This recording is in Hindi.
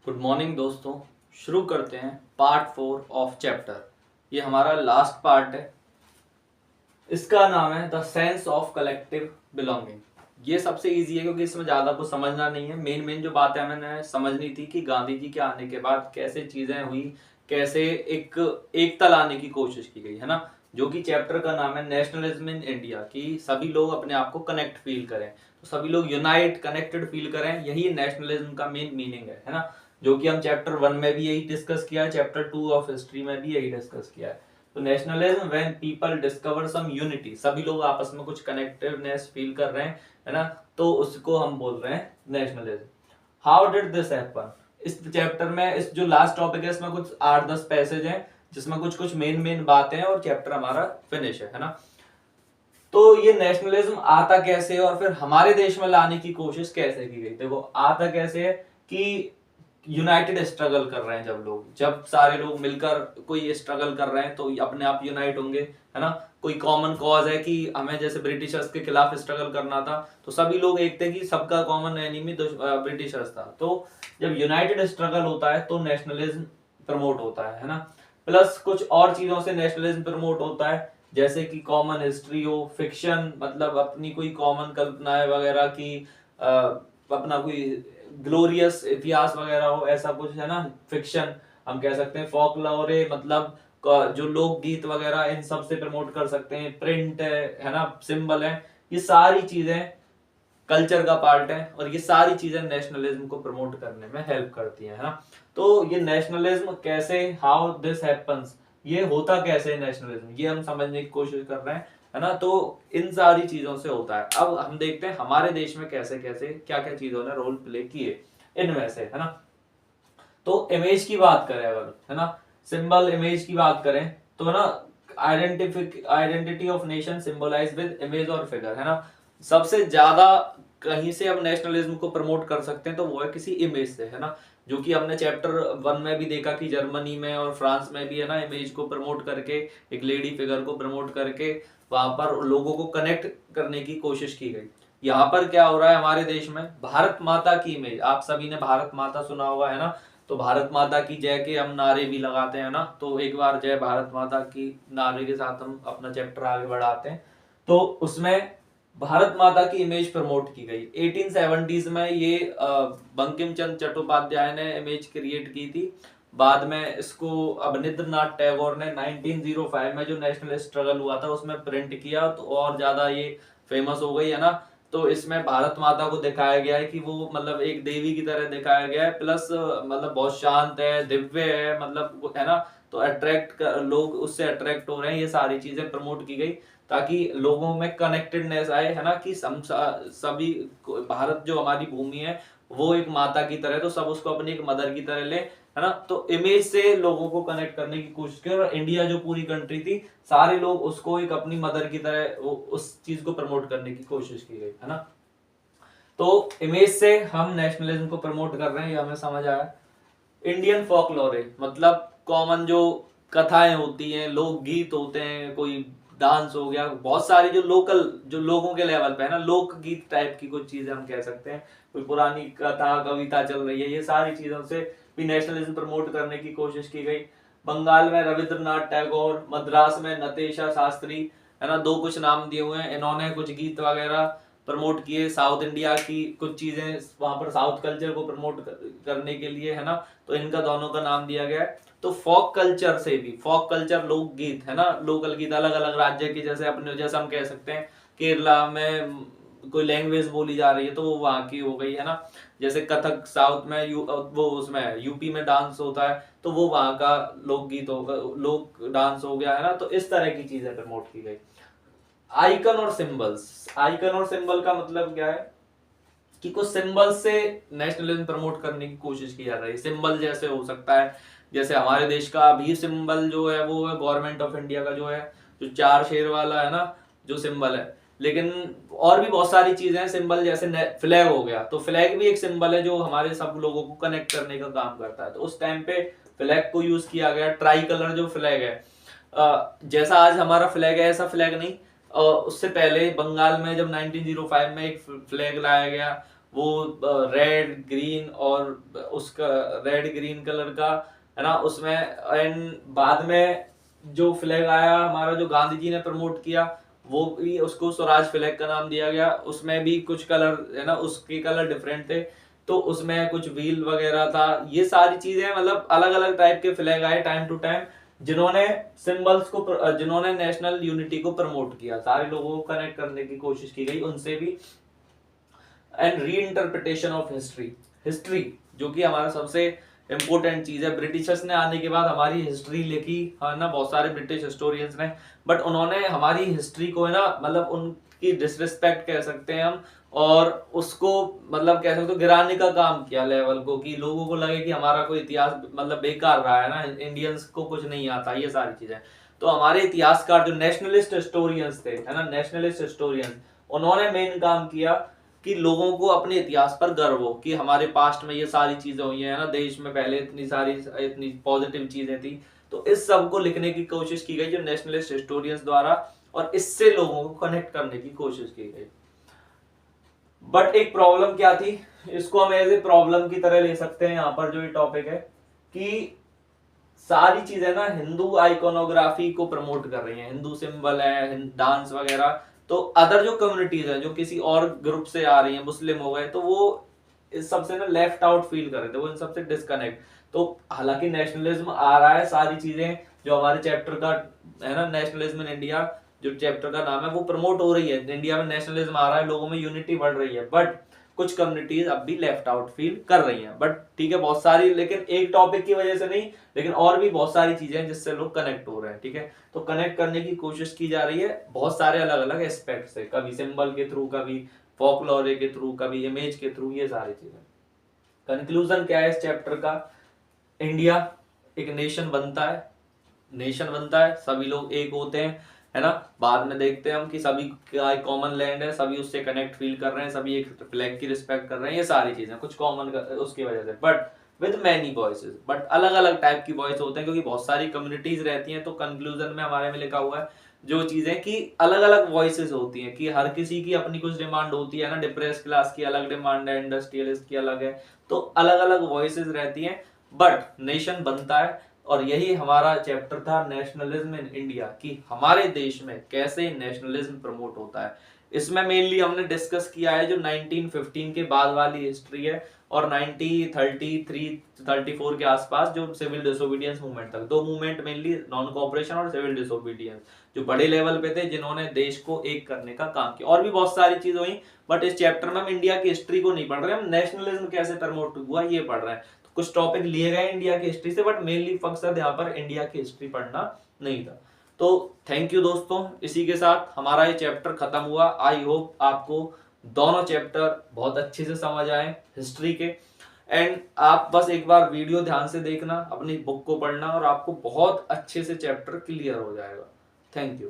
गुड मॉर्निंग दोस्तों। शुरू करते हैं पार्ट 4 ऑफ चैप्टर। ये हमारा लास्ट पार्ट है। इसका नाम है the sense of collective belonging. ये सबसे इजी है क्योंकि इसमें ज़्यादा कुछ समझना नहीं है। मेन जो बातें हमें समझनी थी कि गांधी जी के आने के बाद कैसे चीज़ें हुई, कैसे एकता लाने की कोशिश की गई है ना। जो कि चैप्टर का नाम है नेशनलिज्म इन इंडिया, कि सभी लोग अपने आप को कनेक्ट फील करें, तो सभी लोग यूनाइट कनेक्टेड फील करें। यही नेशनलिज्म का मेन मीनिंग है ना। जो कि हम चैप्टर 1 में भी यही डिस्कस किया है, चैप्टर 2 ऑफ हिस्ट्री में भी यही डिस्कस किया है। तो nationalism when people discover some unity, सभी लोग आपस में कुछ कनेक्टिवनेस फील कर रहे हैं, है ना, तो उसको हम बोल रहे हैं nationalism. How did this happen? इस चैप्टर में इस जो लास्ट टॉपिक है इसमें कुछ 8-10 पैसेज हैं जिसमें कुछ कुछ मेन बातें हैं और चैप्टर हमारा फिनिश है ना। तो ये नेशनलिज्म आता कैसे और फिर हमारे देश में लाने की कोशिश कैसे की गई? देखो, आता कैसे है कि यूनाइटेड स्ट्रगल कर रहे हैं जब सारे लोग मिलकर कोई स्ट्रगल कर रहे हैं तो अपने आप यूनाइट होंगे, है ना। कोई कॉमन कॉज है कि हमें जैसे ब्रिटिशर्स के खिलाफ स्ट्रगल करना था, तो सभी लोग एक थे कि सबका कॉमन एनिमी ब्रिटिशर्स था। तो जब यूनाइटेड स्ट्रगल होता है तो नेशनलिज्म प्रमोट होता है ना। प्लस कुछ और चीजों से नेशनलिज्म प्रमोट होता है, जैसे कि कॉमन हिस्ट्री हो, फिक्शन, मतलब अपनी कोई कॉमन कल्पनाएं वगैरह की, अपना कोई ग्लोरियस इतिहास वगैरह हो, ऐसा कुछ है ना, फिक्शन हम कह सकते हैं। फोकलोरे मतलब जो लोकगीत वगैरह, इन सब से प्रमोट कर सकते हैं। प्रिंट है ना, सिंबल है, ये सारी चीजें कल्चर का पार्ट है और ये सारी चीजें नेशनलिज्म को प्रमोट करने में हेल्प करती है ना। तो ये नेशनलिज्म कैसे, हाउ दिस हैपेंस, ये होता कैसे नेशनलिज्म, ये हम समझने की कोशिश कर रहे हैं, है ना। तो इन सारी चीजों से होता है। अब हम देखते हैं हमारे देश में कैसे कैसे क्या क्या चीजों ने रोल प्ले किए इनमें से, है ना। तो इमेज की बात करें अगर, है ना, सिंबल इमेज की बात करें तो ना, identity of nation symbolize with image और फिगर, है ना। सबसे ज्यादा कहीं से हम नेशनलिज्म को प्रमोट कर सकते हैं तो वो है किसी इमेज से, है ना। जो कि हमने चैप्टर 1 में भी देखा कि जर्मनी में और फ्रांस में भी, है ना, इमेज को प्रमोट करके, एक लेडी फिगर को प्रमोट करके वहां पर लोगों को कनेक्ट करने की कोशिश की गई। यहाँ पर क्या हो रहा है हमारे देश में, भारत माता की इमेज, आप सभी ने भारत माता सुना होगा, है ना। तो भारत माता की जय के हम नारे भी लगाते हैं ना। तो एक बार जय भारत माता की नारे के साथ हम अपना चैप्टर आगे बढ़ाते हैं। तो उसमें भारत माता की इमेज प्रमोट की गई 1870s में। ये बंकिम चंद्र चट्टोपाध्याय ने इमेज क्रिएट की थी। बाद में इसको अवनींद्रनाथ टैगोर ने 1905 में जो नेशनल स्ट्रगल हुआ था उसमें प्रिंट किया, तो और ज्यादा ये फेमस हो गई, है ना। तो इसमें भारत माता को दिखाया गया है कि वो मतलब एक देवी की तरह दिखाया गया है, प्लस मतलब बहुत शांत है, दिव्य है, मतलब, है ना। तो लोग उससे अट्रैक्ट हो रहे हैं। ये सारी चीजें प्रमोट की गई ताकि लोगों में कनेक्टेडनेस आए, है ना, कि सभी भारत जो हमारी भूमि है वो एक माता की तरह, तो सब उसको अपनी एक मदर की तरह ले, है ना। तो इमेज से लोगों को कनेक्ट करने की कोशिश की और इंडिया जो पूरी कंट्री थी, सारे लोग उसको एक अपनी मदर की तरह उस चीज को प्रमोट करने की कोशिश की गई, है ना। तो इमेज से हम नेशनलिज्म को प्रमोट कर रहे हैं, ये हमें समझ आया। इंडियन फोकलोरे मतलब कॉमन जो कथाएं होती हैं, लोकगीत होते हैं, कोई डांस हो गया, बहुत सारी जो लोकल, जो लोगों के लेवल पे है ना, लोकगीत टाइप की कुछ चीजें हम कह सकते हैं। कोई पुरानी कथा कविता चल रही है, ये सारी चीजों से भी नेशनलिज्म प्रमोट करने की कोशिश की गई। बंगाल में रविंद्रनाथ टैगोर, मद्रास में नतेशा शास्त्री, है ना, दो कुछ नाम दिए हुए हैं, इन्होंने कुछ गीत वगैरह प्रमोट किए। साउथ इंडिया की कुछ चीजें वहां पर साउथ कल्चर को प्रमोट करने के लिए, है ना, तो इनका दोनों का नाम दिया गया है। तो फोक कल्चर से भी, फोक कल्चर लोकगीत, है ना, लोकल गीत अलग अलग राज्य के, जैसे अपने जैसे हम कह सकते हैं केरला में कोई लैंग्वेज बोली जा रही है तो वो वहां की हो गई, है ना। जैसे कथक साउथ में वो उसमें यूपी में डांस होता है तो वो वहां का लोकगीत होगा, लोक डांस हो गया, है ना। तो इस तरह की चीजें प्रमोट की गई। आइकन और सिंबल्स, आइकन और सिंबल का मतलब क्या है कि कुछ सिंबल से नेशनलिज्म प्रमोट करने की कोशिश की जा रही है। सिंबल जैसे हो सकता है, जैसे हमारे देश का अभी सिंबल जो है वो है गवर्नमेंट ऑफ इंडिया का जो है, जो 4 शेर वाला, है ना, जो सिंबल है। लेकिन और भी बहुत सारी चीजें हैं सिंबल, जैसे फ्लैग हो गया, तो फ्लैग भी एक सिंबल है जो हमारे सब लोगों को कनेक्ट करने का काम करता है। तो उस टाइम पे फ्लैग को यूज किया गया। ट्राई कलर जो फ्लैग है, जैसा आज हमारा फ्लैग है ऐसा फ्लैग नहीं, उससे पहले बंगाल में जब 1905 में एक फ्लैग लाया गया, वो रेड ग्रीन और उसका रेड ग्रीन कलर का है ना उसमें, एंड बाद में जो फ्लैग आया हमारा जो गांधी जी ने प्रमोट किया वो भी उसको स्वराज फ्लैग का नाम दिया गया। उसमें भी कुछ कलर है ना, उसके कलर डिफरेंट थे, तो उसमें कुछ व्हील वगैरह था। ये सारी चीजें मतलब अलग अलग टाइप के फ्लैग आए टाइम टू टाइम, जिन्होंने सिंबल्स को जिन्होंने नेशनल यूनिटी को प्रमोट किया, सारे लोगों को कनेक्ट करने की कोशिश की गई उनसे भी। And re interpretation of history, history जो कि हमारा सबसे इंपॉर्टेंट चीज है। ब्रिटिशर्स ने आने के बाद हमारी हिस्ट्री लिखी है ना, बहुत सारे ब्रिटिश हिस्टोरियंस ने, बट उन्होंने हमारी हिस्ट्री को है ना मतलब उनकी डिसरिस्पेक्ट कह सकते हैं हम, और उसको मतलब कह सकते हो गिराने का काम किया लेवल को, कि लोगों को लगे कि हमारा कोई इतिहास मतलब बेकार रहा है ना, इंडियंस को कुछ नहीं आता, ये सारी चीजें। तो हमारे इतिहासकार जो नेशनलिस्ट हिस्टोरियंस थे है ना, नेशनलिस्ट हिस्टोरियंस, उन्होंने मेन काम किया कि लोगों को अपने इतिहास पर गर्व हो कि हमारे पास्ट में ये सारी चीजें हुई है ना, देश में पहले इतनी सारी इतनी पॉजिटिव चीजें थी। तो इस सब को लिखने की कोशिश की गई जो नेशनलिस्ट हिस्टोरियंस द्वारा, और इससे लोगों को कनेक्ट करने की कोशिश की गई। बट एक प्रॉब्लम क्या थी, इसको हम एज ए प्रॉब्लम की तरह ले सकते हैं यहाँ पर जो ये टॉपिक है, कि सारी चीजें ना हिंदू आइकोनोग्राफी को प्रमोट कर रही हैं, हिंदू सिंबल है, डांस वगैरह। तो अदर जो कम्युनिटीज है जो किसी और ग्रुप से आ रही हैं, मुस्लिम हो गए, तो वो इस सबसे ना लेफ्ट आउट फील कर रहे थे, वो इन सबसे डिस्कनेक्ट। तो हालांकि नेशनलिज्म आ रहा है, सारी चीजें जो हमारे चैप्टर का है ना, नेशनलिज्म इन इंडिया जो चैप्टर का नाम है, वो प्रमोट हो रही है, इंडिया में नेशनलिज्म आ रहा है, लोगों में यूनिटी बढ़ रही है, बट कुछ कम्युनिटीज अब भी लेफ्ट आउट फील कर रही हैं। बट ठीक है, बहुत सारी, लेकिन एक टॉपिक की वजह से नहीं, लेकिन और भी बहुत सारी चीजें हैं जिससे लोग कनेक्ट हो रहे हैं। ठीक है, तो कनेक्ट करने की कोशिश की जा रही है बहुत सारे अलग अलग एस्पेक्ट से, कभी सिंबल के थ्रू, कभी फोकलोरे के थ्रू, कभी इमेज के थ्रू, ये सारी चीजें। कंक्लूजन क्या है इस चैप्टर का, इंडिया एक नेशन बनता है, नेशन बनता है, सभी लोग एक होते हैं है ना, बाद में देखते हैं हम कि सभी का एक कॉमन लैंड है, सभी उससे कनेक्ट फील कर रहे हैं, सभी एक फ्लैग की रिस्पेक्ट कर रहे हैं, ये सारी चीजें कुछ कॉमन उसकी वजह से, but with many voices, but अलग अलग टाइप की वॉइस होते हैं क्योंकि बहुत सारी कम्युनिटीज रहती हैं। तो कंक्लूजन में हमारे में लिखा हुआ है जो चीजें कि अलग अलग वॉइसेस होती हैं, कि हर किसी की अपनी कुछ डिमांड होती है ना, डिप्रेस क्लास की अलग डिमांड है, इंडस्ट्रियलिस्ट की अलग है, तो अलग अलग वॉइसेस रहती हैं, बट नेशन बनता है। और यही हमारा चैप्टर था नेशनलिज्म इन इंडिया, कि हमारे देश में कैसे नेशनलिज्म प्रमोट होता है। इसमें मेनली हमने डिस्कस किया है जो 1915 के बाद वाली हिस्ट्री है, और 1933-34 के आसपास जो सिविल डिसोबीडियंस मूवमेंट तक, दो मूवमेंट मेनली, नॉन कोऑपरेशन और सिविल डिसोबीडियंस, जो बड़े लेवल पे थे, जिन्होंने देश को एक करने का काम किया। और भी बहुत सारी चीज हुई, बट इस चैप्टर में हम इंडिया की हिस्ट्री को नहीं पढ़ रहे, हम नेशनलिज्म कैसे प्रमोट हुआ ये पढ़ रहे हैं। कुछ टॉपिक लिए गए इंडिया की हिस्ट्री से, बट मेनली मकसद यहाँ पर इंडिया की हिस्ट्री पढ़ना नहीं था। तो थैंक यू दोस्तों, इसी के साथ हमारा ये चैप्टर खत्म हुआ। आई होप आपको दोनों चैप्टर बहुत अच्छे से समझ आए हिस्ट्री के, एंड आप बस एक बार वीडियो ध्यान से देखना, अपनी बुक को पढ़ना, और आपको बहुत अच्छे से चैप्टर क्लियर हो जाएगा। Thank you.